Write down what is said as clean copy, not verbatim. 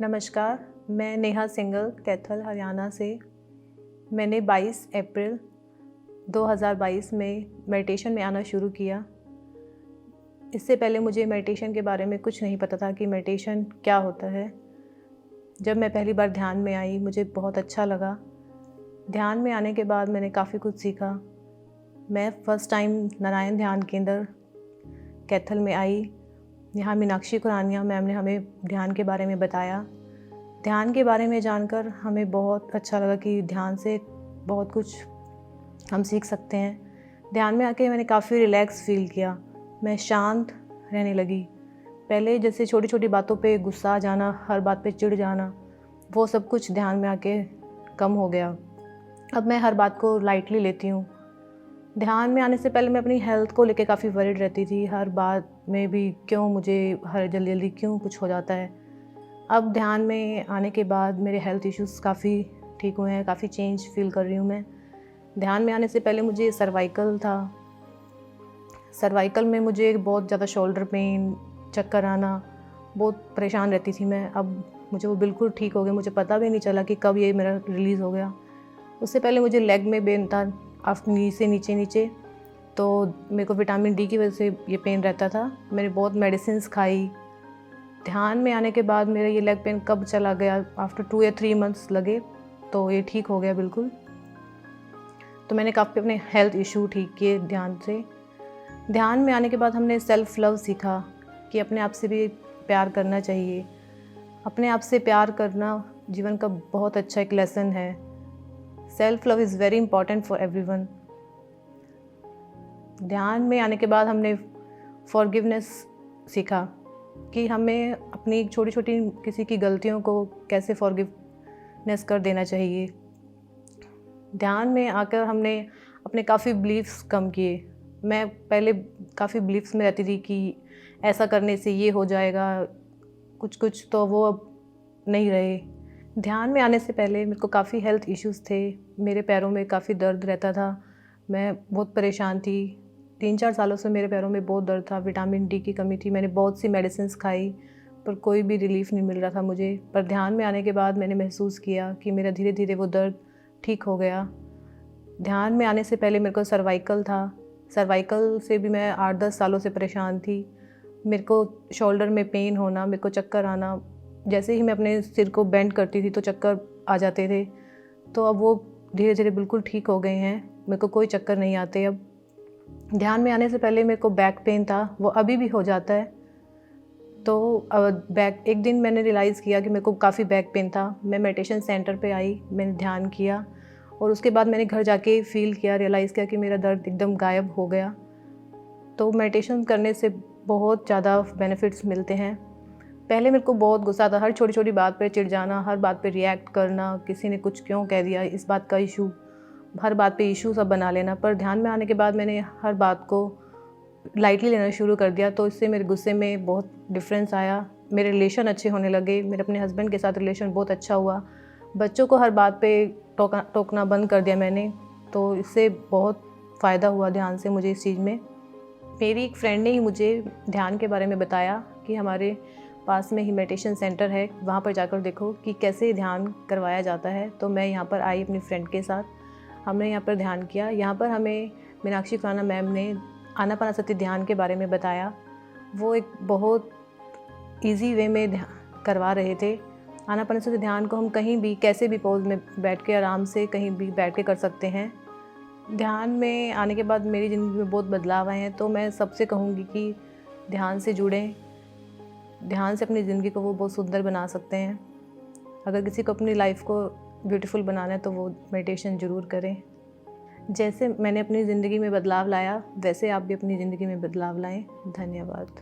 नमस्कार, मैं नेहा सिंघल कैथल हरियाणा से। मैंने 22 अप्रैल 2022 में मेडिटेशन में आना शुरू किया। इससे पहले मुझे मेडिटेशन के बारे में कुछ नहीं पता था कि मेडिटेशन क्या होता है। जब मैं पहली बार ध्यान में आई मुझे बहुत अच्छा लगा। ध्यान में आने के बाद मैंने काफ़ी कुछ सीखा। मैं फ़र्स्ट टाइम नारायण ध्यान केंद्र कैथल में आई। यहाँ मीनाक्षी खुरानिया मैम ने हमें ध्यान के बारे में बताया। ध्यान के बारे में जानकर हमें बहुत अच्छा लगा कि ध्यान से बहुत कुछ हम सीख सकते हैं। ध्यान में आके मैंने काफ़ी रिलैक्स फील किया। मैं शांत रहने लगी। पहले जैसे छोटी छोटी बातों पे गुस्सा आ जाना, हर बात पे चिढ़ जाना, वो सब कुछ ध्यान में आके कम हो गया। अब मैं हर बात को लाइटली लेती हूँ। ध्यान में आने से पहले मैं अपनी हेल्थ को लेके काफ़ी वरीड रहती थी। हर बात में भी क्यों मुझे हर जल्दी जल्दी क्यों कुछ हो जाता है। अब ध्यान में आने के बाद मेरे हेल्थ इश्यूज़ काफ़ी ठीक हुए हैं, काफ़ी चेंज फील कर रही हूँ मैं। ध्यान में आने से पहले मुझे सर्वाइकल था। सर्वाइकल में मुझे बहुत ज़्यादा शोल्डर पेन, चक्कर आना, बहुत परेशान रहती थी मैं। अब मुझे वो बिल्कुल ठीक हो गया। मुझे पता भी नहीं चला कि कब ये मेरा रिलीज़ हो गया। उससे पहले मुझे लेग में पेन था, नी से नीचे, तो मेरे को विटामिन डी की वजह से ये पेन रहता था। मैंने बहुत मेडिसिन्स खाई। ध्यान में आने के बाद मेरा ये लेग पेन कब चला गया, आफ्टर 2 या 3 मंथ्स लगे, तो ये ठीक हो गया बिल्कुल। तो मैंने काफ़ी अपने हेल्थ इशू ठीक किए ध्यान से। ध्यान में आने के बाद हमने सेल्फ़ लव सीखा कि अपने आप से भी प्यार करना चाहिए। अपने आप से प्यार करना जीवन का बहुत अच्छा एक लेसन है। Self love is very important for everyone. ध्यान में आने के बाद हमने फॉरगिवनेस सीखा कि हमें अपनी छोटी छोटी किसी की गलतियों को कैसे फॉरगिवनेस कर देना चाहिए। ध्यान में आकर हमने अपने काफ़ी बिलीफ्स कम किए। मैं पहले काफ़ी बिलीफ्स में रहती थी कि ऐसा करने से ये हो जाएगा, कुछ तो वो अब नहीं रहे। ध्यान में आने से पहले मेरे को काफ़ी हेल्थ इश्यूज़ थे। मेरे पैरों में काफ़ी दर्द रहता था। मैं बहुत परेशान थी। 3-4 सालों से मेरे पैरों में बहुत दर्द था। विटामिन डी की कमी थी। मैंने बहुत सी मेडिसिन्स खाई पर कोई भी रिलीफ़ नहीं मिल रहा था मुझे। पर ध्यान में आने के बाद मैंने महसूस किया कि मेरा धीरे धीरे वो दर्द ठीक हो गया। ध्यान में आने से पहले मेरे को सर्वाइकल था। सर्वाइकल से भी मैं 8-10 सालों से परेशान थी। मेरे को शोल्डर में पेन होना, मेरे को चक्कर आना, जैसे ही मैं अपने सिर को बेंड करती थी तो चक्कर आ जाते थे। तो अब वो धीरे धीरे बिल्कुल ठीक हो गए हैं। मेरे को कोई चक्कर नहीं आते अब। ध्यान में आने से पहले मेरे को बैक पेन था, वो अभी भी हो जाता है। तो एक दिन मैंने रियलाइज़ किया कि मेरे को काफ़ी बैक पेन था। मैं मेडिटेशन सेंटर पे आई, मैंने ध्यान किया और उसके बाद मैंने घर जाके फ़ील किया, रियलाइज़ किया कि मेरा दर्द एकदम गायब हो गया। तो मेडिटेशन करने से बहुत ज़्यादा बेनिफिट्स मिलते हैं। पहले मेरे को बहुत गुस्सा आता, हर छोटी छोटी बात पे चिढ़ जाना, हर बात पे रिएक्ट करना, किसी ने कुछ क्यों कह दिया, इस बात का इशू, हर बात पे इशू सब बना लेना। पर ध्यान में आने के बाद मैंने हर बात को लाइटली लेना शुरू कर दिया। तो इससे मेरे गुस्से में बहुत डिफरेंस आया। मेरे रिलेशन अच्छे होने लगे। मेरे अपने हस्बैंड के साथ रिलेशन बहुत अच्छा हुआ। बच्चों को हर बात पे टोकना बंद कर दिया मैंने। तो इससे बहुत फ़ायदा हुआ ध्यान से मुझे इस चीज़ में। मेरी एक फ्रेंड ने ही मुझे ध्यान के बारे में बताया कि हमारे पास में ही मेडिटेशन सेंटर है, वहाँ पर जाकर देखो कि कैसे ध्यान करवाया जाता है। तो मैं यहाँ पर आई अपनी फ्रेंड के साथ। हमने यहाँ पर ध्यान किया। यहाँ पर हमें मीनाक्षी खुराना मैम ने आनापानसति ध्यान के बारे में बताया। वो एक बहुत इजी वे में करवा रहे थे। आनापानसति ध्यान को हम कहीं भी कैसे भी पोज में बैठ के आराम से कहीं भी बैठ के कर सकते हैं। ध्यान में आने के बाद मेरी ज़िंदगी में बहुत बदलाव आए हैं। तो मैं सबसे कहूँगी कि ध्यान से जुड़ें। ध्यान से अपनी ज़िंदगी को वो बहुत सुंदर बना सकते हैं। अगर किसी को अपनी लाइफ को ब्यूटीफुल बनाना है तो वो मेडिटेशन ज़रूर करें। जैसे मैंने अपनी ज़िंदगी में बदलाव लाया वैसे आप भी अपनी ज़िंदगी में बदलाव लाएं। धन्यवाद।